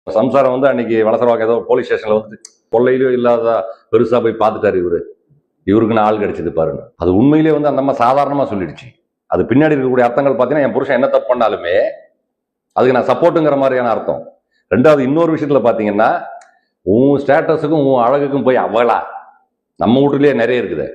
சம்சாரம் வந்து அன்னைக்கு வளசரவாக்க ஏதோ போலீஸ் ஸ்டேஷன்ல வந்து கொள்ளையிலோ இல்லாத பெருசா போய் பார்த்துட்டாரு இவருக்குன்னு ஆள் கிடைச்சது பாருங்க. அது உண்மையிலேயே வந்து அந்த அம்மா சாதாரணமா சொல்லிடுச்சு. அது பின்னாடி இருக்கக்கூடிய அர்த்தங்கள் பார்த்தீங்கன்னா, என் புருஷன் என்ன தப்பு பண்ணாலுமே அதுக்கு நான் சப்போர்ட்டுங்கிற மாதிரியான அர்த்தம். ரெண்டாவது இன்னொரு விஷயத்துல பாத்தீங்கன்னா, உன் ஸ்டேட்டஸுக்கும் உன் அழகுக்கும் போய் அவளா நம்ம வீட்டுலயே நிறைய இருக்குது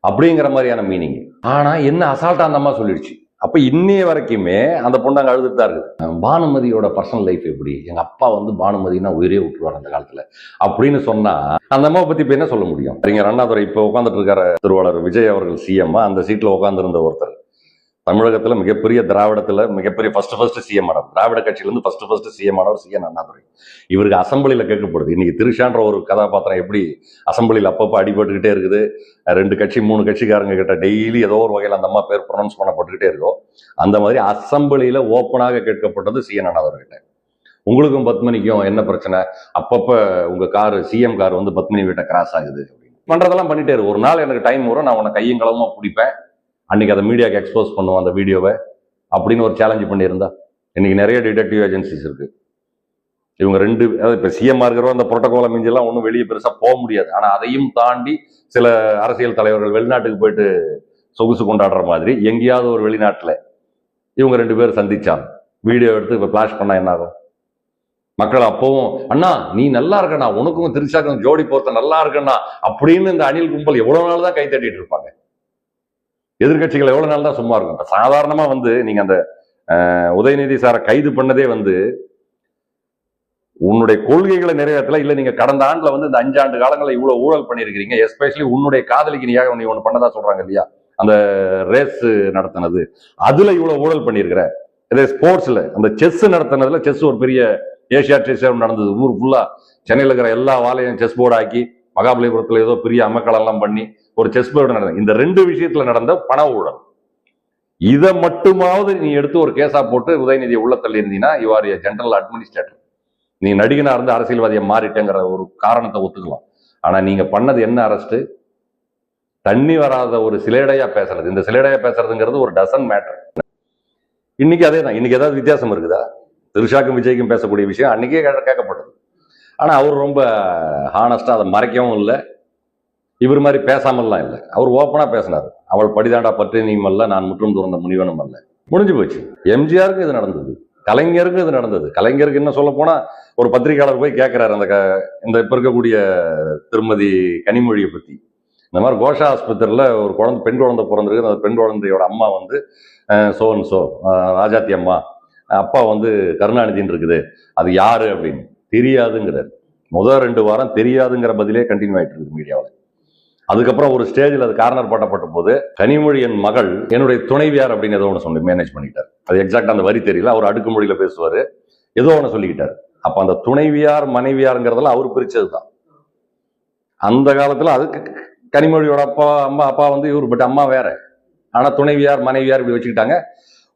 அப்படிங்கிற மாதிரியான மீனிங். ஆனா என்ன அசால்ட்டா அந்த அம்மா சொல்லிடுச்சு. அப்ப இன்னைய வரைக்குமே அந்த பொண்ணு அங்க அழுதுட்டு தான் இருக்குது. பானுமதியோட பர்சனல் லைஃப் எப்படி, எங்க அப்பா வந்து பானுமதினா உயிரே விட்டுருவார் அந்த காலத்துல அப்படின்னு சொன்னா அந்த அம்மாவை பத்தி இப்ப என்ன சொல்ல முடியும்? அறிஞர் அண்ணாதுரை இப்ப உட்காந்துட்டு இருக்காரு திருவாளர் விஜய் அவர்கள் சிஎம். அந்த சீட்ல உட்கார்ந்து இருந்த ஒருத்தர் தமிழகத்துல மிகப்பெரிய திராவிடத்துல மிகப்பெரிய ஃபர்ஸ்ட் சிஎம் ஆனவர், திராவிட கட்சியிலிருந்து ஃபர்ஸ்ட் சிஎம் ஆனவர் சி என் அண்ணாதுரை. இவருக்கு அசம்பிளியில கேட்கப்படுது. இன்னைக்கு திருஷான்ற ஒரு கதாபாத்திரம் எப்படி அசம்பிளியில் அப்பப்போ அடிபட்டுக்கிட்டே இருக்குது, 2 கட்சி 3 கட்சிக்காரங்க கிட்ட டெய்லி ஏதோ ஒரு வகையில் அந்த அம்மா பேர் ப்ரொனவுன்ஸ் பண்ணப்பட்டுக்கிட்டே இருக்கோ, அந்த மாதிரி அசம்பிளியில ஓப்பனாக கேட்கப்பட்டது சி என் அண்ணாதுரை கிட்ட. உங்களுக்கும் பத்மினிக்கும் என்ன பிரச்சனை, அப்பப்ப உங்க கார் சிஎம் கார் வந்து பத்மினி வீட்டை கிராஸ் ஆகுது பண்றதெல்லாம் பண்ணிட்டே இருக்கு. ஒரு நாள் எனக்கு டைம் வரும், நான் உன்னை கையும் களவுமா பிடிப்பேன், அன்னைக்கு அதை மீடியாவுக்கு எக்ஸ்போஸ் பண்ணுவோம் அந்த வீடியோவை அப்படின்னு ஒரு சேலஞ்சு பண்ணியிருந்தா. இன்னைக்கு நிறைய டிடெக்டிவ் ஏஜென்சிஸ் இருக்கு. இவங்க 2 இப்போ சிஎம் இருக்கிறோம் அந்த புரோட்டோகாலை மிஞ்செல்லாம் ஒன்றும் வெளியே பெருசாக போக முடியாது. ஆனால் அதையும் தாண்டி சில அரசியல் தலைவர்கள் வெளிநாட்டுக்கு போயிட்டு சொகுசு கொண்டாடுற மாதிரி எங்கேயாவது ஒரு வெளிநாட்டில் இவங்க 2 பேர் சந்திச்சாங்க. வீடியோ எடுத்து இப்போ ஃபிளாஷ் பண்ணா என்ன ஆகும்? மக்கள் அப்பவும் அண்ணா நீ நல்லா இருக்கண்ணா, உனக்கும் திருச்சாக்கும் ஜோடி போர்த்த நல்லா இருக்கண்ணா அப்படின்னு இந்த அணில் கும்பல் எவ்வளவு நாள் தான் கை தட்டிட்டு இருப்பாங்க. எதிர்கட்சிகள் எவ்வளவு நாள் தான் சும்மா இருக்கும்? சாதாரணமா வந்து நீங்க அந்த உதயநிதி சாரை கைது பண்ணதே வந்து உன்னுடைய கொள்கைகளை நிறைவேற்றல, இல்ல நீங்க கடந்த ஆண்டுல வந்து இந்த 5 ஆண்டு காலங்களில் இவ்வளவு ஊழல் பண்ணிருக்கீங்க, எஸ்பெஷலி உன்னுடைய காதலிக்கு நீ ஒண்ணு பண்ணதா சொல்றாங்க இல்லையா, அந்த ரேஸ் நடத்தினது அதுல இவ்வளவு ஊழல் பண்ணிருக்கிற. இதே ஸ்போர்ட்ஸ்ல அந்த செஸ் நடத்தினதுல, செஸ் ஒரு பெரிய ஏசியா செஸ் நடந்தது, ஊர் ஃபுல்லா சென்னையில் இருக்கிற எல்லா வாழையும் செஸ் போர்டு ஆக்கி மகாபலிபுரத்துல ஏதோ பெரிய அமக்கள் எல்லாம் பண்ணி ஒரு செஸ் போர்டு நடந்தது. இந்த 2 விஷயத்துல நடந்த பண ஊழல், இதை மட்டுமாவது நீ எடுத்து ஒரு கேஸா போட்டு உதயநிதியை உள்ள தள்ளி இருந்தீங்கன்னா you R A general administrator. நீ நடிகனா இருந்து அரசியல்வாதியை மாறிட்டேங்கிற ஒரு காரணத்தை ஒத்துக்கலாம். ஆனா நீங்க பண்ணது என்ன அரெஸ்ட்? தண்ணி வராத ஒரு சிலேடையா பேசுறது. இந்த சிலேடையா பேசுறதுங்கிறது ஒரு டசன் மேட்டர். இன்னைக்கு அதே தான். இன்னைக்கு ஏதாவது வித்தியாசம் இருக்குதா? திருஷாக்கும் விஜய்க்கும் பேசக்கூடிய விஷயம் அன்னைக்கே கேட்கப்பட்டது. ஆனா அவர் ரொம்ப ஹானஸ்டா அதை மறைக்கவும் இல்லை, இவர் மாதிரி பேசாமல்லாம் இல்லை. அவர் ஓப்பனா பேசினார். அவள் படிதாண்டா பற்றி நீமல்ல, நான் முற்றும் துறந்த முனிவனும் அல்ல. முடிஞ்சு போச்சு. எம்ஜிஆருக்கு இது நடந்தது, கலைஞருக்கு இது நடந்தது. கலைஞருக்கு என்ன சொல்ல போனா ஒரு பத்திரிகையாளர் போய் கேட்கிறாரு இந்த இப்ப இருக்கக்கூடிய திருமதி கனிமொழியை பத்தி. இந்த மாதிரி கோஷா ஆஸ்பத்திரியில ஒரு பெண் குழந்தை பிறந்திருக்கு, அந்த பெண் குழந்தையோட அம்மா வந்து சோ ராஜாத்தி அம்மா, அப்பா வந்து கருணாநிதினு இருக்குது, அது யாரு அப்படின்னு தெரியாதுங்கிறாரு. முதல் 2 வாரம் தெரியாதுங்கிற பதிலே கண்டினியூ ஆயிட்டு இருக்குது மீடியாவில். அதுக்கப்புறம் ஒரு ஸ்டேஜில் அது கார்னர் பட்டப்பட்ட போது கனிமொழி என் மகள் என்னுடைய துணைவியார் அப்படின்னு ஏதோ ஒன்று சொல்லி மேனேஜ் பண்ணிக்கிட்டார். அது எக்ஸாக்டா அந்த வரி தெரியல, அவர் அடுக்கு மொழியில பேசுவாரு, ஏதோ ஒன்று சொல்லிக்கிட்டார். அப்ப அந்த துணைவியார் மனைவியாருங்கிறதுல அவர் பிரிச்சது தான். அந்த காலத்துல அதுக்கு கனிமொழியோட அப்பா வந்து இவர், பட் அம்மா வேற, ஆனா துணைவியார் மனைவியார் இப்படி வச்சுக்கிட்டாங்க.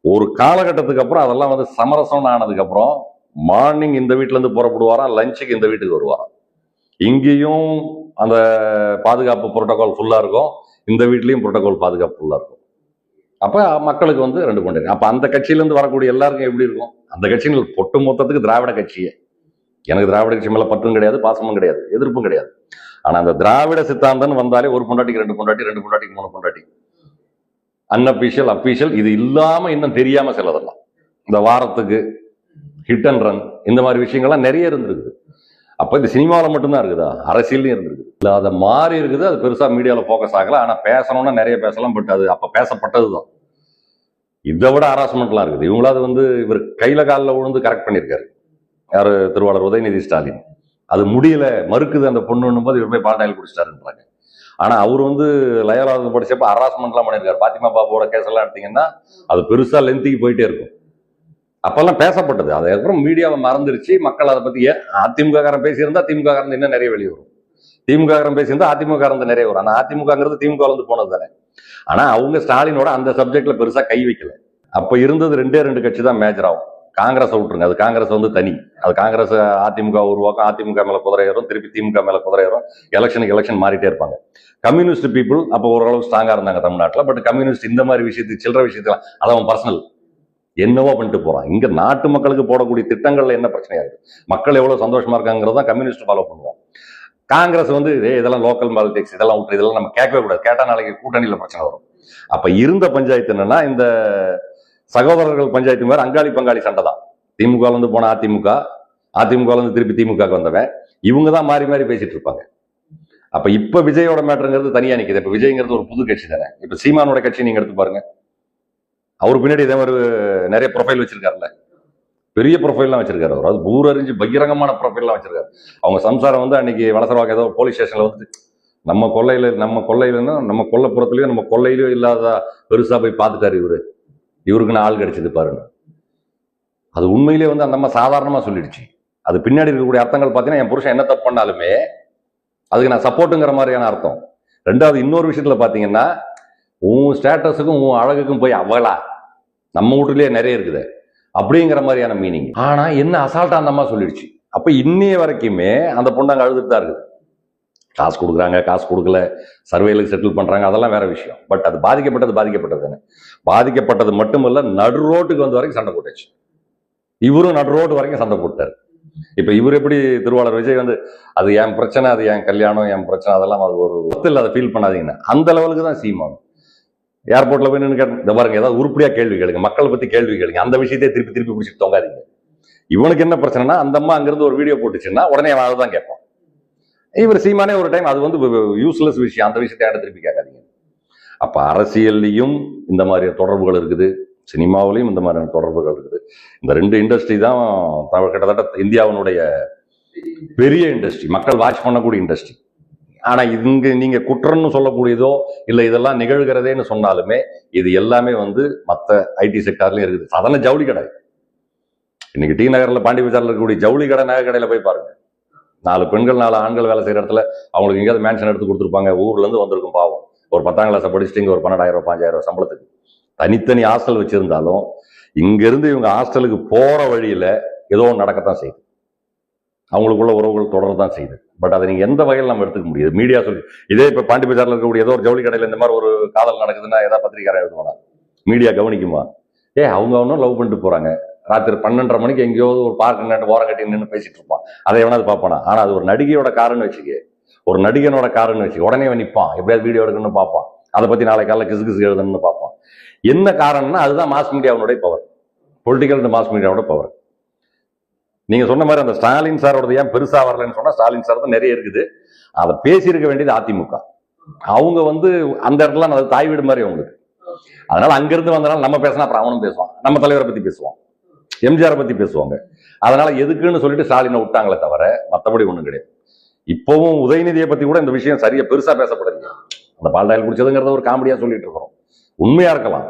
ஒரு காலகட்டத்துக்கு அப்புறம் அதெல்லாம் வந்து சமரசம் ஆனதுக்கு அப்புறம் மார்னிங் இந்த வீட்டுல இருந்து புறப்படுவாராம், லஞ்சுக்கு இந்த வீட்டுக்கு வருவாராம். இங்கேயும் அந்த பாதுகாப்பு புரோட்டோகால் ஃபுல்லா இருக்கும், இந்த வீட்லயும் புரோட்டோகால் பாதுகாப்பு ஃபுல்லா இருக்கும். அப்ப மக்களுக்கு வந்து 2 கொண்டு. அப்ப அந்த கட்சியிலிருந்து வரக்கூடிய எல்லாருக்கும் எப்படி இருக்கும்? அந்த கட்சியில் ஒட்டு மொத்தத்துக்கு திராவிட கட்சியே. எனக்கு திராவிட கட்சி மேல பற்றும் கிடையாது, பாசமும் கிடையாது, எதிர்ப்பும் கிடையாது. ஆனா அந்த திராவிட சித்தாந்தம் வந்தாலே ஒரு பொண்டாட்டிக்கு 2 பொண்டாட்டி, 2 பொண்டாட்டிக்கு 3 பொண்டாட்டி, அன்அபிஷியல் அபிஷியல் இது இல்லாம இன்னும் தெரியாம சிலதெல்லாம் இந்த வாரத்துக்கு ஹிட் அண்ட் ரன் இந்த மாதிரி விஷயங்கள்லாம் நிறைய இருந்திருக்குது. அப்ப இந்த சினிமாவில் மட்டும்தான் இருக்குதா? அரசியல்லையும் இருந்திருக்கு. இல்ல அதை மாறி இருக்குது, அது பெருசா மீடியாவில் ஃபோக்கஸ் ஆகல. ஆனா பேசணும்னா நிறைய பேசலாம், பட் அது அப்ப பேசப்பட்டதுதான். இதை விட ஹராஸ்மெண்ட்லாம் இருக்குது. இவங்களாவது வந்து இவர் கையில காலில் விழுந்து கரெக்ட் பண்ணியிருக்காரு, யாரு, திருவாளர் உதயநிதி ஸ்டாலின். அது முடியல, மறுக்குது அந்த பொண்ணுன்னும் போது இவர் போய் பால்டாயில் குடிச்சிட்டாருன்றாங்க. ஆனா அவர் வந்து லயோலா படிச்சப்ப ஹராஸ்மெண்ட்லாம் பண்ணியிருக்காரு. பாத்திமா பாபுவோட கேஸ் எல்லாம் எடுத்தீங்கன்னா அது பெருசா லென்த்திக்கு போயிட்டே இருக்கும். அப்பெல்லாம் பேசப்பட்டது. அதுக்கப்புறம் மீடியாவை மறந்துருச்சு. மக்கள் அதை பத்தி அதிமுக காரன் பேசியிருந்தா திமுக காரன் இன்னும் நிறைய வெளியே வரும், திமுக காரன் பேசியிருந்தா அதிமுக காரன் நிறைய வரும். ஆனா அதிமுகங்கிறது திமுக வந்து போனது தானே. ஆனா அவங்க ஸ்டாலினோட அந்த சப்ஜெக்ட்ல பெருசா கை வைக்கல. அப்ப இருந்தது 2 கட்சி தான் மேஜர் ஆகும். காங்கிரஸ் விட்டுருங்க, அது காங்கிரஸ் வந்து தனி. அது காங்கிரஸ் அதிமுக உருவாக்கும், அதிமுக மேல குதிரை ஏறும், திருப்பி திமுக மேல குதிரை ஏறும், எலெக்ஷன் மாறிட்டே இருப்பாங்க. கம்யூனிஸ்ட் பீப்புள் அப்போ ஓரளவு ஸ்ட்ராங்கா இருந்தாங்க தமிழ்நாட்டில். பட் கம்யூனிஸ்ட் இந்த மாதிரி விஷயத்துக்கு சில்லற விஷயத்துல அது அவன் பர்சனல், என்னவோ பண்ணிட்டு போறான். இங்க நாட்டு மக்களுக்கு போடக்கூடிய திட்டங்கள்ல என்ன பிரச்சனையா இருக்கு, மக்கள் எவ்வளவு சந்தோஷமா இருக்காங்கிறத கம்யூனிஸ்ட் ஃபாலோ பண்ணுவோம். காங்கிரஸ் வந்து இதெல்லாம் லோக்கல் பாலிடிக்ஸ், இதெல்லாம் விட்டு இதெல்லாம் நம்ம கேட்கவே கூடாது, கேட்டா நாளைக்கு கூட்டணியில பிரச்சனை வரும். அப்ப இருந்த பஞ்சாயத்து என்னன்னா இந்த சகோதரர்கள் பஞ்சாயத்து மாதிரி அங்காளி பங்காளி சண்டை தான். திமுக இருந்து போன அதிமுக, அதிமுக இருந்து திருப்பி திமுக வந்தவன், இவங்க தான் மாறி மாறி பேசிட்டு இருப்பாங்க. அப்ப இப்ப விஜயோட மேட்டருங்கிறது தனியா நிக்குது. இப்ப விஜய்ங்கிறது ஒரு புது கட்சி தானே. இப்ப சீமானோட கட்சி நீங்க எடுத்து பாருங்க, அவரு பின்னாடி இதே மாதிரி நிறைய ப்ரொஃபைல் வச்சிருக்காருல்ல, பெரிய ப்ரொஃபைல்லாம் வச்சிருக்காரு. அவர் அது பூரறிஞ்சு பகிரங்கமான ப்ரொஃபைல்லாம் வச்சிருக்காரு. அவங்க சம்சாரம் வந்து அன்னைக்கு வளசரவாக்க ஏதோ போலீஸ் ஸ்டேஷன்ல வந்து நம்ம கொள்ளையிலன்னா நம்ம கொல்லைப்புறத்துலயோ நம்ம கொள்ளையிலயோ இல்லாத பெருசா போய் பார்த்துட்டாரு இவருக்குன்னு ஆள் கிடைச்சது பாருங்க. அது உண்மையிலேயே வந்து அந்த அம்மா சாதாரணமா சொல்லிடுச்சு. அது பின்னாடி இருக்கக்கூடிய அர்த்தங்கள் பார்த்தீங்கன்னா, என் புருஷன் என்ன தப்பு பண்ணாலுமே அதுக்கு நான் சப்போர்ட்டுங்கிற மாதிரியான அர்த்தம். ரெண்டாவது இன்னொரு விஷயத்துல பாத்தீங்கன்னா, உன் ஸ்டேட்டஸுக்கும் உன் அழகுக்கும் போய் அவளா நம்ம வீட்டுலயே நிறைய இருக்குது அப்படிங்கிற மாதிரியான மீனிங். ஆனா என்ன அசால்ட்டா அந்த அம்மா சொல்லிடுச்சு. அப்ப இன்னைய வரைக்குமே அந்த பொண்ணு அங்க அழுதுட்டு தான் இருக்குது. காசு கொடுக்குறாங்க, காசு கொடுக்கல, சர்வேலுக்கு செட்டில் பண்றாங்க, அதெல்லாம் வேற விஷயம். பட் அது பாதிக்கப்பட்டது தானே. பாதிக்கப்பட்டது மட்டுமல்ல, நடு ரோட்டுக்கு வந்த வரைக்கும் சண்டை போட்டுச்சு. இவரும் நடு ரோடு வரைக்கும் சண்டை போட்டாரு. இப்ப இவர் எப்படி திருவாளர் விஜய் வந்து அது என் பிரச்சனை, அது என் கல்யாணம், என் பிரச்சனை, அதெல்லாம் அது ஒரு இல்லை, அதை ஃபீல் பண்ணாதீங்கன்னா அந்த லெவலுக்கு தான் சீமான். ஏர்போர்ட்ல போய் நின்று இந்த பாருங்க, ஏதாவது உருப்படியா கேள்வி கேளுங்க, மக்களை பத்தி கேள்வி கேளுங்க, அந்த விஷயத்தையே திருப்பி திருப்பி பிடிச்சிட்டு தொங்காதீங்க. இவனுக்கு என்ன பிரச்சனைனா, அந்த அம்மா அங்கிருந்து ஒரு வீடியோ போட்டுச்சுன்னா உடனே அவன் தான் கேட்பான். இவர் சீமானே ஒரு டைம் அது வந்து யூஸ்லெஸ் விஷயம், அந்த விஷயத்தை திருப்பி கேட்காதீங்க. அப்ப அரசியல்லையும் இந்த மாதிரி தொடர்புகள் இருக்குது, சினிமாவிலையும் இந்த மாதிரியான தொடர்புகள் இருக்குது. இந்த ரெண்டு இண்டஸ்ட்ரி தான் கிட்டத்தட்ட இந்தியாவினுடைய பெரிய இண்டஸ்ட்ரி, மக்கள் வாட்ச் பண்ணக்கூடிய இண்டஸ்ட்ரி. ஆனா இங்க நீங்க குற்றம்னு சொல்லக்கூடியதோ இல்ல இதெல்லாம் நிகழ்கிறதேன்னு சொன்னாலுமே இது எல்லாமே வந்து மற்ற ஐடி செக்டார்லயும் இருக்குது. சாதாரண ஜவுளி கடை, இன்னைக்கு டி நகர்ல பாண்டி பஜார்ல இருக்கக்கூடிய ஜவுளி கடை நகை கடையில போய் பாருங்க, 4 பெண்கள் 4 ஆண்கள் வேலை செய்யற இடத்துல அவங்களுக்கு எங்கேயாவது மேன்ஷன் எடுத்து கொடுத்துருப்பாங்க. ஊர்ல இருந்து வந்திருக்கும் பாவம், ஒரு 10ஆம் கிளாஸ் படிச்சுட்டு இங்க ஒரு 12,000 5,000 சம்பளத்துக்கு தனித்தனி ஹாஸ்டல் வச்சிருந்தாலும் இங்க இருந்து இவங்க ஹாஸ்டலுக்கு போற வழியில ஏதோ ஒன்று நடக்கத்தான் செய்யுது, அவங்களுக்குள்ள உறவுகள் தொடரதான் செய்யுது. பட் அதை நீங்க எந்த வகையில் நம்ம எடுத்துக்க முடியாது. மீடியா சொல்லி இதே இப்ப பாண்டி பஜார்ல இருக்கக்கூடிய ஏதோ ஒரு ஜவுளி கடையில இந்த மாதிரி ஒரு காதல் நடக்குதுன்னா ஏதாவது பத்திரிக்காரன் எழுதுவானா? மீடியா கவனிக்குமா? அவங்க அவனும் லவ் பண்ணிட்டு போறாங்க, ராத்திரி 12:30 மணிக்கு எங்கேயோ ஒரு பார்க் நட்டு ஓரம் கட்டி நின்று பேசிட்டு இருப்பான், அதை எவனாவது பார்ப்பானா? ஆனா அது ஒரு நடிகையோட காருன்னு வச்சுக்க, ஒரு நடிகனோட காருன்னு வச்சுக்க, உடனே நிற்பான், எப்படியாவது வீடியோ எடுக்கணும்னு பார்ப்பான், அதை பத்தி நாளை காலைல கிசு கிசு எழுதணும்னு பார்ப்பான். என்ன காரணம்னா அதுதான் மாஸ் மீடியாவுடைய பவர், பொலிட்டிக்கல் மாஸ் மீடியாவோட பவர். நீங்க சொன்ன மாதிரி அந்த ஸ்டாலின் சாரோட ஏன் பெருசா வரலன்னு சொன்னா, ஸ்டாலின் சார் தான் நிறைய இருக்குது, அதை பேசியிருக்க வேண்டியது அதிமுக. அவங்க வந்து அந்த இடத்துல அது தாய் வீடு மாதிரி அவங்களுக்கு. அதனால அங்கிருந்து வந்தனால நம்ம பேசினா அப்புறம் அவனும் பேசுவான், நம்ம தலைவரை பத்தி பேசுவான், எம்ஜிஆரை பத்தி பேசுவாங்க. அதனால எதுக்குன்னு சொல்லிட்டு ஸ்டாலினை விட்டாங்களே தவிர மற்றபடி ஒண்ணும் கிடையாது. இப்பவும் உதயநிதியை பத்தி கூட இந்த விஷயம் சரியா பெருசா பேசப்படுது. அந்த பால்டாயில் குடிச்சதுங்கிறத ஒரு காமெடியா சொல்லிட்டு இருக்கிறோம். உண்மையா இருக்கலாம்,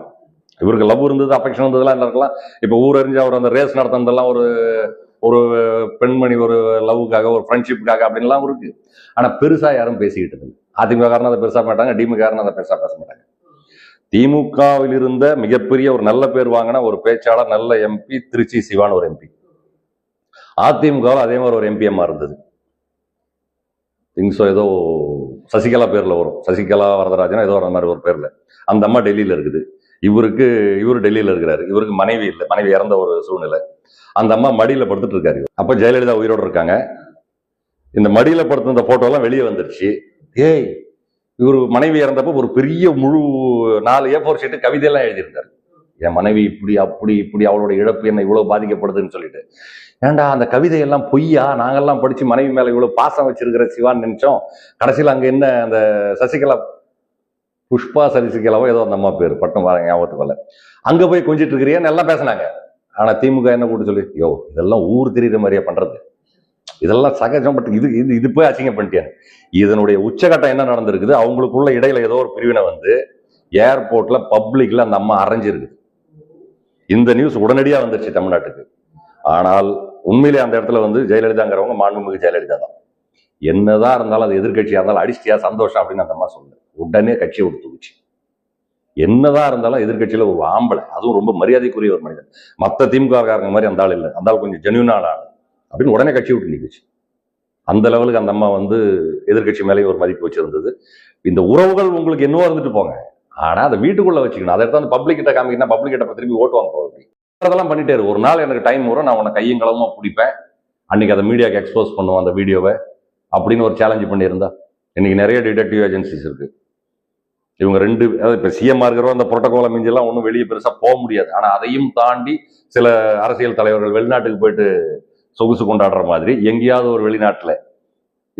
இவருக்கு லவ் இருந்தது, அஃபெக்ஷன் இருந்ததுலாம் இருக்கலாம். இப்ப ஊரறிஞ்சு அவர் அந்த ரேஸ் நடத்தினதெல்லாம் ஒரு பெண்மணி ஒரு லவ்வுக்காக, ஒரு ஃப்ரெண்ட்ஷிப்புக்காக அப்படின்லாம் இருக்கு. ஆனா பெருசா யாரும் பேசிக்கிட்டு இல்லை. அதிமுக காரணம் அதை பெருசா மாட்டாங்க, திமுக காரணம் அதை பெருசா பேச மாட்டாங்க. திமுகவில் இருந்த மிகப்பெரிய ஒரு நல்ல பேர் வாங்கின ஒரு பேச்சாளர், நல்ல எம்பி திருச்சி சிவான் ஒரு எம்பி. அதிமுகவில் அதே மாதிரி ஒரு எம்பிஎம்மா இருந்தது, திங்ஸோ ஏதோ சசிகலா பேர்ல வரும், சசிகலா வரதராஜனா ஏதோ அந்த மாதிரி ஒரு பேர்ல. அந்த அம்மா டெல்லியில இருக்குது, இவரு டெல்லியில இருக்கிறாரு, இவருக்கு மனைவி இல்லை, மனைவி இறந்த ஒரு சூழ்நிலை. அந்த அம்மா மடியில படுத்துட்டு இருக்காரு. அப்ப ஜெயலலிதா உயிரோடு இருக்காங்க. இந்த மடியில படுத்த இந்த போட்டோ எல்லாம் வெளியே வந்துருச்சு. இவரு மனைவி இறந்தப்ப ஒரு பெரிய முழு 4 A4 ஷீட்டு கவிதையெல்லாம் எழுதியிருந்தாரு. என் மனைவி இப்படி அப்படி இப்படி, அவளோட இழப்பு என்ன இவ்வளவு பாதிக்கப்படுதுன்னு சொல்லிட்டு. ஏன்டா அந்த கவிதையெல்லாம் பொய்யா? நாங்கெல்லாம் படிச்சு மனைவி மேல இவ்வளவு பாசம் வச்சிருக்கிற சிவான்னு நினைச்சோம். கடைசியில் அங்க என்ன அந்த சசிகலா, புஷ்பா சசிகலாவோ ஏதோ அந்த அம்மா பேர், பட்டம் வர ஞாபகத்துக்கு வரல, அங்க போய் கொஞ்சிட்டு இருக்கிறியான்னு எல்லாம் பேசினாங்க. ஆனா திமுக என்ன கூட்டு சொல்லி, இதெல்லாம் ஊர் தெரியுற மாதிரியா பண்றது, இதெல்லாம் சகஜம், பட் இது போய் அசிங்கம் பண்ணிட்டேன். இதனுடைய உச்சகட்டம் என்ன நடந்திருக்குது, அவங்களுக்குள்ள இடையில ஏதோ ஒரு பிரிவினை வந்து ஏர்போர்ட்ல பப்ளிக்ல அந்த அம்மா அரைஞ்சிருக்கு. இந்த நியூஸ் உடனடியா வந்துருச்சு தமிழ்நாட்டுக்கு. ஆனால் உண்மையிலே அந்த இடத்துல வந்து ஜெயலலிதாங்கிறவங்க மாண்புமிகு ஜெயலலிதா தான். என்னதான் இருந்தாலும் அது எதிர்கட்சியா இருந்தாலும் அடிச்சிட்டியா சந்தோஷம் அப்படின்னு அந்த அம்மா சொல்லுது. உடனே கட்சியை விட்டு தூக்குச்சு. என்னதான் இருந்தாலும் எதிர்கட்சியில ஒரு ஆம்பளை, அதுவும் ரொம்ப மரியாதைக்குரிய ஒரு மனிதன், மற்ற திமுக காரங்க மாதிரி அந்த ஆள் இல்லை, அந்த ஆள் கொஞ்சம் ஜென்யூனான ஆள் அப்படின்னு உடனே கட்சி விட்டு நிற்குச்சு. அந்த லெவலுக்கு அந்த அம்மா வந்து எதிர்கட்சி மேலேயும் ஒரு மதிப்பு வச்சிருந்தது. இந்த உறவுகள் உங்களுக்கு என்னவோ இருந்துட்டு போங்க, ஆனா அதை வீட்டுக்குள்ள வச்சுக்கணும். அதை எடுத்து பப்ளிக் கிட்ட காமிக்கணும், பப்ளிக் கிட்ட திரும்பி ஓட்டுவாங்க. அதெல்லாம் பண்ணிட்டே இரு. ஒரு நாள் எனக்கு டைம் வரும், நான் உன்னை கையும் களவுமா பிடிப்பேன், அன்னைக்கு அதை மீடியாவுக்கு எக்ஸ்போஸ் பண்ணுவோம் அந்த வீடியோவை அப்படின்னு ஒரு சேலஞ்சு பண்ணியிருந்தா. இன்னைக்கு நிறைய டிடெக்டிவ் ஏஜென்சிஸ் இருக்கு. இவங்க ரெண்டு, இப்ப சிஎம் இருக்கிறவங்க அந்த புரோட்டோகால மிஞ்செல்லாம் ஒன்றும் வெளியே பெருசா போக முடியாது. ஆனா அதையும் தாண்டி சில அரசியல் தலைவர்கள் வெளிநாட்டுக்கு போயிட்டு சொகுசு கொண்டாடுற மாதிரி எங்கேயாவது ஒரு வெளிநாட்டுல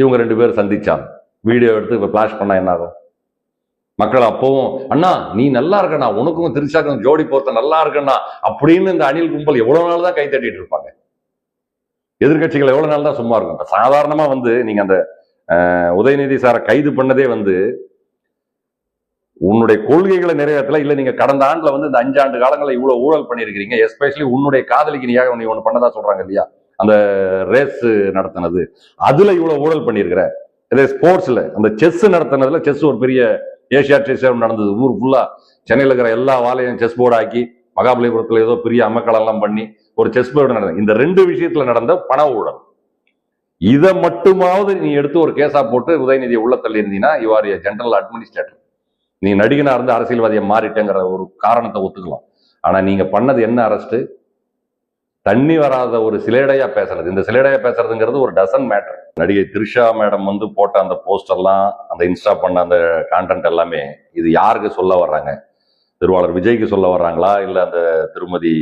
இவங்க ரெண்டு பேரும் சந்திச்சாங்க, வீடியோ எடுத்து இப்ப பிளாஷ் பண்ணா என்ன ஆகும்? மக்கள் அப்பவும் அண்ணா நீ நல்லா இருக்கண்ணா, உனக்கும் திருச்சாக்கும் ஜோடி பொறுத்த நல்லா இருக்கண்ணா அப்படின்னு இந்த அணில் கும்பல் எவ்வளவு நாள் தான் கை தட்டிட்டு இருப்பாங்க? எதிர்கட்சிகள் எவ்வளவு நாள் தான் சும்மா இருக்கும்? சாதாரணமா நீங்க அந்த உதயநிதி சாரை கைது பண்ணதே உன்னுடைய கொள்கைகளை நிறைவேற்றல, இல்ல நீங்க கடந்த ஆண்டுல இந்த 5 ஆண்டு காலங்களில் இவ்வளவு ஊழல் பண்ணிருக்கீங்க, எஸ்பெஷலி உன்னுடைய காதலிக்கு நீ ஒண்ணு பண்ணதா சொல்றாங்க இல்லையா, அந்த ரேஸ் நடத்தினது, அதுல இவ்வளவு ஊழல் பண்ணிருக்கிற. இதே ஸ்போர்ட்ஸ்ல அந்த செஸ் நடத்தினதுல, செஸ் ஒரு பெரிய ஏசியா செஸ் நடந்தது, ஊர் ஃபுல்லா சென்னையில் இருக்கிற எல்லா வாலையும் செஸ் போர்டு ஆக்கி மகாபலிபுரத்துல ஏதோ பெரிய அமக்கள் எல்லாம் பண்ணி ஒரு செஸ் போர்டு நடந்தது. இந்த 2 விஷயத்துல நடந்த பண ஊழல், இதை மட்டுமாவது நீ எடுத்து ஒரு கேஸா போட்டு உதயநிதியை உள்ள தள்ளி இருந்தீங்கன்னா you R A general administrator. நீ நடிகனா இருந்து அரசியல்வாதியை மாறிட்டேங்கிற ஒரு காரணத்தை ஒத்துக்கலாம். ஆனா நீங்க பண்ணது என்ன அரெஸ்ட்? தண்ணி வராத ஒரு சிலேடையா பேசுறது. இந்த சிலேடையா பேசுறதுங்கிறது ஒரு டசன் மேட்டர். நடிகை த்ரிஷா மேடம் போட்ட அந்த போஸ்டர்லாம், அந்த இன்ஸ்டா பண்ண அந்த கான்டென்ட் எல்லாமே இது யாருக்கு சொல்ல வர்றாங்க? திருவாளர் விஜய்க்கு சொல்ல வர்றாங்களா, இல்ல அந்த திருமதி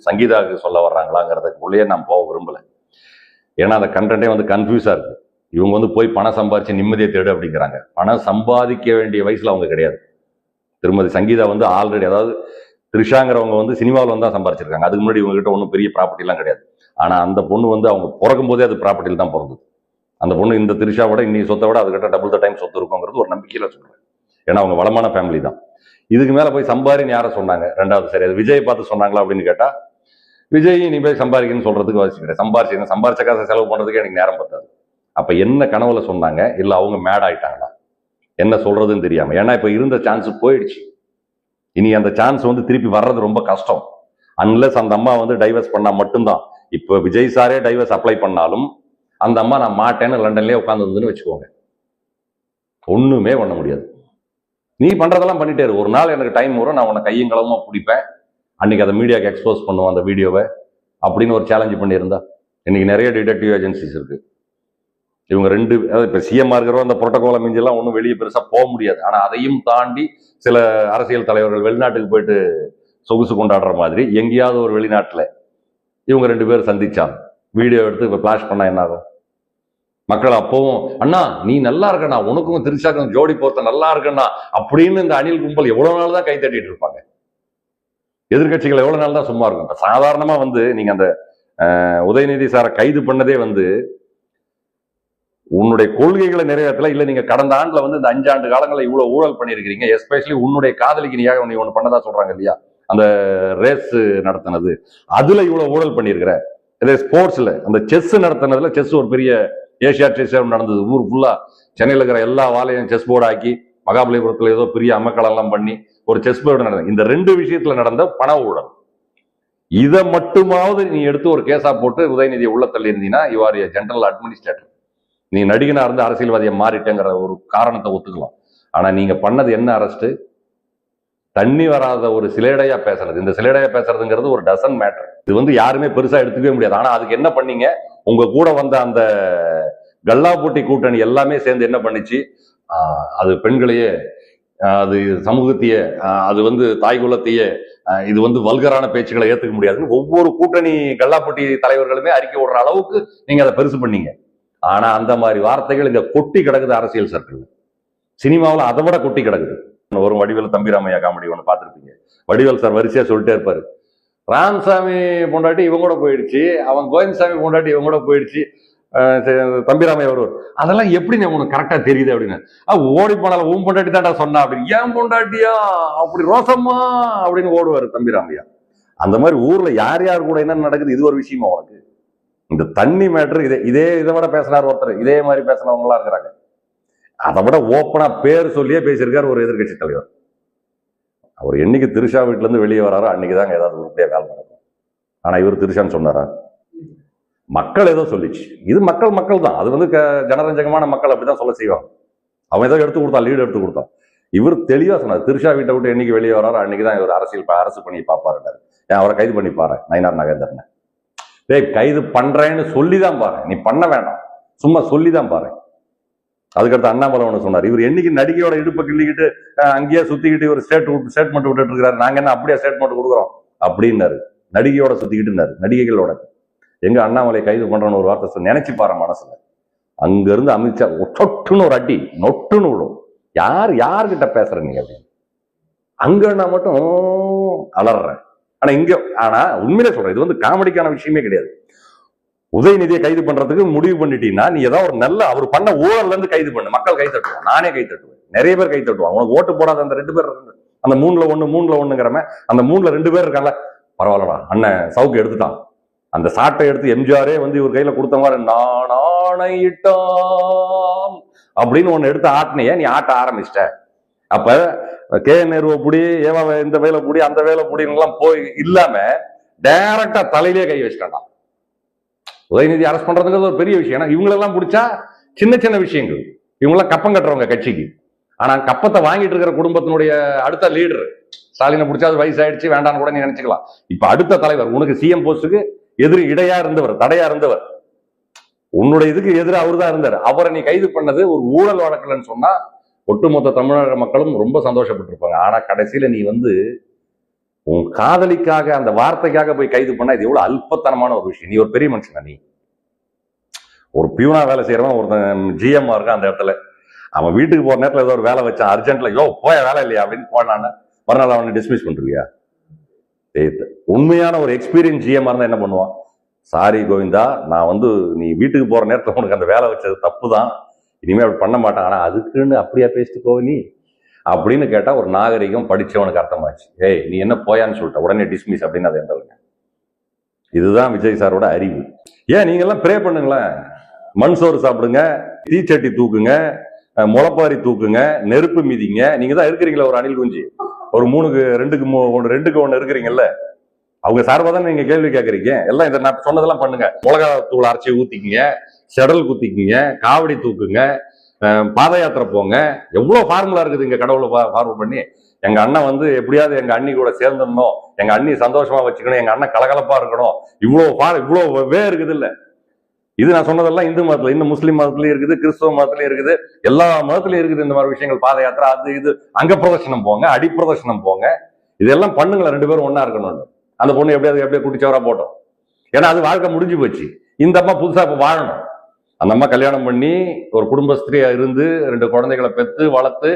சங்கீதாவுக்கு சொல்ல வர்றாங்களாங்கிறதுக்குள்ளேயே நான் போக விரும்பல. ஏன்னா அந்த கண்டென்ட்டே கன்ஃபியூஸா இருக்கு. இவங்க போய் பணம் சம்பாதிச்சு நிம்மதியை தேடு அப்படிங்கிறாங்க. பணம் சம்பாதிக்க வேண்டிய வயசுல அவங்க கிடையாது. திருமதி சங்கீதா ஆல்ரெடி, அதாவது த்ரிஷாங்கிறவங்க சினிமாவில் தான் சம்பாதிச்சிருக்காங்க. அதுக்கு முன்னாடி இவங்க கிட்ட ஒன்றும் பெரிய ப்ராப்பர்ட்டி எல்லாம் கிடையாது. ஆனா அந்த பொண்ணு அவங்க பிறக்கும் போதே அது ப்ராப்பர்ட்டியில் தான் பிறந்தது. அந்த பொண்ணு இந்த த்ரிஷாவோட இன்னைக்கு சொத்தை விட அதுக்கிட்ட டபுள் த டைம் சொத்து இருக்குங்கிறது ஒரு நம்பிக்கையில சொல்றேன். ஏன்னா அவங்க வளமான ஃபேமிலி தான். இதுக்கு மேல போய் சம்பாரின்னு யாரை சொன்னாங்க? ரெண்டாவது சரி, அது விஜய் பார்த்து சொன்னாங்களா அப்படின்னு கேட்டா, விஜய் நீ போய் சம்பாதிக்கணும்னு சொல்றதுக்கு அவசியம் கிடையாது. சம்பாரிச்ச காசை செலவு பண்றதுக்கு எனக்கு நேரம் பத்தாது. அப்ப என்ன கனவுல சொன்னாங்க? இல்ல அவங்க மேட் ஆயிட்டாங்களா? என்ன சொல்றதுன்னு தெரியாம. ஏன்னா இப்ப இருந்த சான்ஸ் போயிடுச்சு. இனி அந்த சான்ஸ் திருப்பி வர்றது ரொம்ப கஷ்டம். அன்லஸ் அந்த அம்மா டைவர்ஸ் பண்ணா மட்டும்தான். இப்ப விஜய் சாரே டைவர்ஸ் அப்ளை பண்ணாலும் அந்த அம்மா நான் மாட்டேன்னு லண்டன்லயே உட்கார்ந்து வச்சுக்கோங்க, ஒண்ணுமே பண்ண முடியாது. நீ பண்றதெல்லாம் பண்ணிட்டே இரு. ஒரு நாள் எனக்கு டைம் வரும், நான் உன்னை கையும் களவுமா பிடிப்பேன், அன்னைக்கு அதை மீடியாவுக்கு எக்ஸ்போஸ் பண்ணுவோம் அந்த வீடியோவை அப்படின்னு ஒரு சேலஞ்சு பண்ணியிருந்தா. இன்னைக்கு நிறைய டிடெக்டிவ் ஏஜென்சிஸ் இருக்கு. இவங்க ரெண்டு, இப்ப சிஎம் இருக்கிறவங்க அந்த புரோட்டோகால மிஞ்செல்லாம் ஒன்றும் வெளியே பெருசா போக முடியாது. ஆனா அதையும் தாண்டி சில அரசியல் தலைவர்கள் வெளிநாட்டுக்கு போயிட்டு சொகுசு கொண்டாடுற மாதிரி எங்கேயாவது ஒரு வெளிநாட்டுல இவங்க ரெண்டு பேரும் சந்திச்சாங்க, வீடியோ எடுத்து இப்ப பிளாஷ் பண்ணா என்ன ஆகும்? மக்கள் அப்பவும் அண்ணா நீ நல்லா இருக்கண்ணா, உனக்கும் திருச்சாக்கும் ஜோடி பொறுத்த நல்லா இருக்கண்ணா அப்படின்னு இந்த அணில் கும்பல் எவ்வளவு நாள் தான் கை தட்டிட்டு இருப்பாங்க? எதிர்கட்சிகள் எவ்வளவு நாள் தான் சும்மா இருக்கும்? சாதாரணமா நீங்க அந்த உதயநிதி சாரை கைது பண்ணதே உன்னுடைய கொள்கைகளை நிறைவேற்றல, இல்ல நீங்க கடந்த ஆண்டுல இந்த 5 ஆண்டு காலங்களில் இவ்வளவு ஊழல் பண்ணிருக்கீங்க, எஸ்பெஷலி உன்னுடைய காதலிக்கு நீ ஒண்ணு பண்ணதா சொல்றாங்க இல்லையா, அந்த ரேஸ் நடத்தினது, அதுல இவ்வளவு ஊழல் பண்ணிருக்கிற. இதே ஸ்போர்ட்ஸ்ல அந்த செஸ் நடத்தினதுல, செஸ் ஒரு பெரிய ஏசியா செஸ் நடந்தது, ஊர் ஃபுல்லா சென்னையில் இருக்கிற எல்லா வாலையும் செஸ் போர்டு ஆக்கி மகாபலிபுரத்துல ஏதோ பெரிய அமக்கள் எல்லாம் பண்ணி ஒரு செஸ் போர்டு நடந்தது. இந்த 2 விஷயத்துல நடந்த பண ஊழல், இதை மட்டுமாவது நீ எடுத்து ஒரு கேஸா போட்டு உதயநிதியை உள்ள தள்ளி இருந்தீங்கன்னா you R A general administrator. நீ நடிகனா இருந்து அரசியல்வாதியை மாறிட்டேங்கிற ஒரு காரணத்தை ஒத்துக்கலாம். ஆனா நீங்க பண்ணது என்ன அரெஸ்ட்? தண்ணி வராத ஒரு சிலேடையா பேசுறது. இந்த சிலேடையா பேசுறதுங்கிறது ஒரு டசன் மேட்டர். இது யாருமே பெருசா எடுத்துக்கவே முடியாது. ஆனா அதுக்கு என்ன பண்ணீங்க? உங்க கூட வந்த அந்த கல்லாப்பூட்டி கூட்டணி எல்லாமே சேர்ந்து என்ன பண்ணிச்சு? அது பெண்களையே, அது சமூகத்தையே, அது தாய் குலத்தையே, இது வல்கரான பேச்சுக்களை ஏத்துக்க முடியாதுன்னு ஒவ்வொரு கூட்டணி கல்லாப்பூட்டி தலைவர்களுமே அறிக்கை விடுற அளவுக்கு நீங்க அதை பெருசு பண்ணீங்க. ஆனா அந்த மாதிரி வார்த்தைகள் இங்க கொட்டி கிடக்குது அரசியல் சர்க்கிள். சினிமாவில் அதை விட கொட்டி கிடக்குது. ஒரு வடிவேல் தம்பிராமையா காமெடி ஒன்று பார்த்துருப்பீங்க. வடிவேல் சார் வரிசையா சொல்லிட்டே இருப்பாரு, ராமசாமி பொண்டாட்டி இவங்க கூட போயிடுச்சு, அவன் கோவிந்தசாமி பொண்டாட்டி இவங்க கூட போயிடுச்சு, தம்பிராமையா வருவார், அதெல்லாம் எப்படி உனக்கு கரெக்டா தெரியுது அப்படின்னு. ஓடி போனால உன் பொண்டாட்டி தாண்டா சொன்னா அப்படின்னு. ஏன் பொண்டாட்டியா அப்படி ரோசம்மா அப்படின்னு ஓடுவாரு தம்பிராமையா. அந்த மாதிரி ஊர்ல யார் யார் கூட என்ன நடக்குது இது ஒரு விஷயமா உனக்கு? இந்த தண்ணி மேட்ரு இதை விட பேசினார் ஒருத்தர், இதே மாதிரி பேசினவங்க எல்லாம் இருக்கிறாங்க. அதை விட ஓப்பனா பேர் சொல்லியே பேசியிருக்காரு ஒரு எதிர்கட்சி தலைவர். அவர் என்னைக்கு திருஷா வீட்டுல இருந்து வெளியே வராரோ அன்னைக்குதாங்க ஏதாவது உருப்படியா வேலை நடக்கும். ஆனா இவர் திருஷான்னு சொன்னாரா? மக்கள் ஏதோ சொல்லிச்சு. இது மக்கள் தான். அது ஜனரஞ்சகமான மக்கள் அப்படிதான் சொல்ல செய்வாங்க. அவன் ஏதோ எடுத்து கொடுத்தான், லீடு எடுத்து கொடுத்தான். இவர் தெளிவா சொன்னார், திருஷா வீட்டை விட்டு என்னைக்கு வெளியே வராரோ அன்னைக்குதான் இவர் அரசு பண்ணி பார்ப்பாரு. அவரை கைது பண்ணி பாரு நயினார் நாகேந்திரன். டேய், கைது பண்றேன்னு சொல்லிதான் பாரு, நீ பண்ண வேண்டாம், சும்மா சொல்லிதான் பாரு. அதுக்கடுத்து அண்ணாமலை ஒன்று சொன்னார், இவர் என்னைக்கு நடிகையோட இடுப்பை கிள்ளிக்கிட்டு அங்கேயே சுத்திக்கிட்டு இவர் ஸ்டேட்மெண்ட் விட்டுட்டு இருக்காரு, நாங்க என்ன அப்படியே ஸ்டேட்மெண்ட் கொடுக்குறோம் அப்படின்னாரு. நடிகையோட சுத்திக்கிட்டு நடிகைகளோட. எங்க அண்ணாமலை கைது பண்றன்னு ஒரு வார்த்தை நினைச்சு பாரு மனசுல. அங்க இருந்து அமித்ஷா சொட்டுன்னு ஒரு அடி நொட்டுன்னு விடும். யார்கிட்ட பேசுற நீங்க அப்படின்னு. அங்கன்னா மட்டும் அலறேன். ஆனா உண்மையிலே சொல்றேன், இது வந்து காமெடிக்கான விஷயமே கிடையாது. உதயநிதியை கைது பண்றதுக்கு முடிவு பண்ணிட்டீங்கன்னா நீ ஏதாவது ஒரு நல்ல அவர் பண்ண ஊழல்ல இருந்து கைது பண்ணு, மக்கள் கை தட்டுவோம், நானே கை தட்டுவேன், நிறைய பேர் கை தட்டுவான். உனக்கு ஓட்டு போடாத அந்த 2 பேர், அந்த 3ல 1 அந்த 3ல 2 பேர் இருக்காங்க, பரவாயில்லடா அண்ணன் சவுக்கு எடுத்துட்டான். அந்த சாட்டை எடுத்து எம்ஜிஆரே வந்து இவர் கையில கொடுத்த மாதிரி நான் ஆணையிட்டான் அப்படின்னு ஒண்ணு எடுத்து ஆட்டினைய நீ ஆட்ட ஆரம்பிச்சிட்ட. அப்ப KN நேருவை புடி, ஏவா இந்த வேலை புடி, அந்த வேலை புடிலாம் போய் இல்லாம டைரக்டா தலையிலே கை வச்சிட்டான். உதயநிதி அரசு பண்றதுங்கிறது ஒரு பெரிய விஷயம். ஏன்னா இவங்களெல்லாம் பிடிச்சா சின்ன சின்ன விஷயங்கள், இவங்கெல்லாம் கப்பம் கட்டுறவங்க கட்சிக்கு. ஆனா கப்பத்தை வாங்கிட்டு இருக்கிற குடும்பத்தினுடைய அடுத்த லீடர் ஸ்டாலினை பிடிச்சா அது வயசாயிடுச்சு வேண்டான்னு கூட நீ நினைச்சுக்கலாம். இப்ப அடுத்த தலைவர், உனக்கு CM போஸ்டுக்கு தடையா இருந்தவர், உன்னுடைய இதுக்கு எதிராக அவர் தான் இருந்தார். அவரை நீ கைது பண்ணது ஒரு ஊழல் வழக்குலன்னு சொன்னா ஒட்டுமொத்த தமிழக மக்களும் ரொம்ப சந்தோஷப்பட்டு இருப்பாங்க. ஆனா கடைசியில நீ வந்து உன் காதலிக்காக அந்த வார்த்தைக்காக போய் கைது பண்ணா இது எவ்வளவு அல்பத்தனமான ஒரு விஷயம். நீ ஒரு பெரிய மனுஷன், நீ ஒரு பியூனா வேலை செய்யறவன், ஒருத்தன் GM இருக்கான் அந்த இடத்துல, அவன் வீட்டுக்கு போற நேரத்துல ஏதோ ஒரு வேலை வச்சான் அர்ஜென்ட்ல, போய வேலை இல்லையா அப்படின்னு போனான்னு மறுநாள் அவனை டிஸ்மிஸ் பண்றியா? உண்மையான ஒரு எக்ஸ்பீரியன்ஸ் GM இருந்தா என்ன பண்ணுவான்? சாரி கோவிந்தா, நான் வந்து நீ வீட்டுக்கு போற நேரத்துல உனக்கு அந்த வேலை வச்சது தப்பு தான், இனிமே அப்படி பண்ண மாட்டான், ஆனா அதுக்குன்னு அப்படியா பேசிட்டு போவ நீ அப்படின்னு கேட்டா ஒரு நாகரிகம் படிச்சவனுக்கு அர்த்தமாச்சு. ஏய் நீ என்ன போயான்னு சொல்லிட்ட, உடனே டிஸ்மிஸ் அப்படின்னு அது எந்தவங்க. இதுதான் விஜய் சாரோட அறிவு. ஏன் நீங்க எல்லாம் ப்ரே பண்ணுங்களேன், மண் சோறு சாப்பிடுங்க, தீச்சட்டி தூக்குங்க, முளைப்பாரி தூக்குங்க, நெருப்பு மிதிங்க. நீங்க தான் இருக்கிறீங்களா ஒரு அணில் குஞ்சு, ஒரு 3க்கு 2க்கு 1 இருக்கிறீங்கல்ல, அவங்க சார்பா தான் நீங்க கேள்வி கேட்கறீங்க. எல்லாம் இதை நான் சொன்னதெல்லாம் பண்ணுங்க. மிளகா தூள் அரைச்சி ஊத்திக்குங்க, செடல் குத்திக்குங்க, காவடி தூக்குங்க, பாத யாத்திரை போங்க. எவ்வளவு ஃபார்முலா இருக்குது இங்க கடவுளை ஃபார்வர்ட் பண்ணி. எங்க அண்ணன் வந்து எப்படியாவது எங்க அண்ணி கூட சேர்ந்துடணும், எங்க அண்ணி சந்தோஷமா வச்சுக்கணும், எங்க அண்ணன் கலகலப்பா இருக்கணும், இவ்வளவு இருக்குது இல்ல. இது நான் சொன்னதெல்லாம் இந்து மதத்துல, இன்னும் முஸ்லீம் மதத்துலயும் இருக்குது, கிறிஸ்தவ மதத்துலயும் இருக்குது, எல்லா மதத்துலயும் இருக்குது இந்த மாதிரி விஷயங்கள். பாத யாத்திரை, அது இது, அங்க பிரதர்ஷனம் போங்க, அடி பிரதர்ஷனம் போங்க, இதெல்லாம் பண்ணுங்களேன். 2 பேரும் ஒன்னா இருக்கணும். அந்த பொண்ணு எப்படியே குட்டிச்சவரா போட்டோம், ஏன்னா அது வாழ்க்கை முடிஞ்சு போச்சு. இந்த அம்மா புதுசா இப்ப வாழணும். அந்த அம்மா கல்யாணம் பண்ணி ஒரு குடும்பஸ்திரியா இருந்து 2 குழந்தைகளை பெற்று வளர்த்து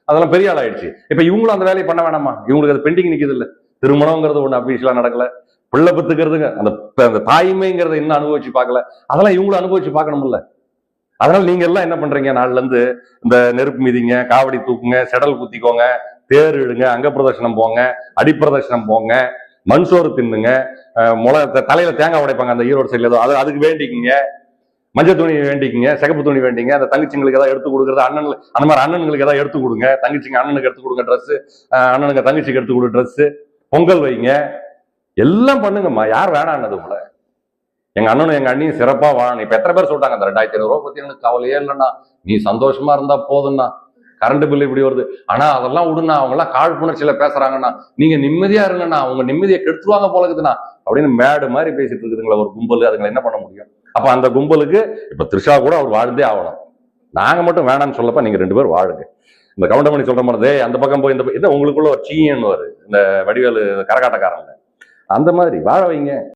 அதெல்லாம் பெரிய ஆள் ஆயிடுச்சு. இப்ப இவங்களும் அந்த வேலையை பண்ண வேணாமா? இவங்களுக்கு அது பெண்டிங் நிக்குது இல்ல. திருமணம்ங்கிறது ஒண்ணு அபிஷியலா நடக்கல, பிள்ளை பெத்துக்கிறதுங்க அந்த தாய்மைங்கிறத இன்னும் அனுபவிச்சு பார்க்கல, அதெல்லாம் இவங்களும் அனுபவிச்சு பார்க்கணும்ல. அதனால நீங்க எல்லாம் என்ன பண்றீங்க, நாள்ல இருந்து இந்த நெருப்பு மீதிங்க, காவடி தூக்குங்க, செடல் குத்திக்கோங்க, தேர் இடுங்க, அங்க பிரதர்ஷனம் போங்க, அடிப்பிரதர்ஷனம் போங்க, மண்சோறு தின்னுங்க, தலையில தேங்காய் உடைப்பாங்க அந்த ஈரோடு சைட்ல, ஏதோ அதுக்கு வேண்டிக்குங்க, மஞ்சள் துணி வேண்டிக்குங்க, சிகப்பு துணி வேண்டிங்க, அந்த தங்கச்சிங்களுக்கு ஏதாவது எடுத்து கொடுக்குறது, அண்ணனுக்கு அந்த மாதிரி அண்ணனுங்களுக்கு ஏதாவது எடுத்து கொடுங்க, தங்கச்சிங்க அண்ணனுக்கு எடுத்து கொடுங்க ட்ரெஸ், அண்ணனுக்கு தங்கச்சிக்கு எடுத்து கொடு ட்ரெஸ், பொங்கல் வைங்க, எல்லாம் பண்ணுங்கம்மா. யார் வேணான்னது உங்களை? எங்க அண்ணனும் எங்க அண்ணியும் சிறப்பா வாழணும். இப்ப எத்தனை பேர் சொல்றாங்க அந்த 2500 ரூபாய் பத்தி எனக்கு கவலையே இல்லைண்ணா, நீ சந்தோஷமா இருந்தா போதும்னா, கரண்ட் பில் இப்படி வருது, ஆனா அதெல்லாம் விடுண்ணா, அவங்க எல்லாம் காழ்ப்புணர்ச்சியில பேசுறாங்கண்ணா, நீங்க நிம்மதியா இருங்கண்ணா, அவங்க நிம்மதியை கெடுத்துருவாங்க போல இருக்குதுண்ணா அப்படின்னு மேடு மாதிரி பேசிட்டு இருக்குதுங்களா ஒரு கும்பல். அதுங்களை என்ன பண்ண முடியும்? அப்ப அந்த கும்பலுக்கு இப்ப த்ரிஷா கூட அவர் வாழ்ந்தே ஆகணும். நாங்க மட்டும் வேணாம்னு சொல்லப்ப நீங்க 2 பேர் வாழுங்க. இந்த கவுண்டமணி சொல்ற மாதிரி அந்த பக்கம் போய் இந்த உங்களுக்குள்ள ஒரு சீன்னு வரு, இந்த வடிவேலு கரகாட்டக்காரங்க, அந்த மாதிரி வாழ வைங்க.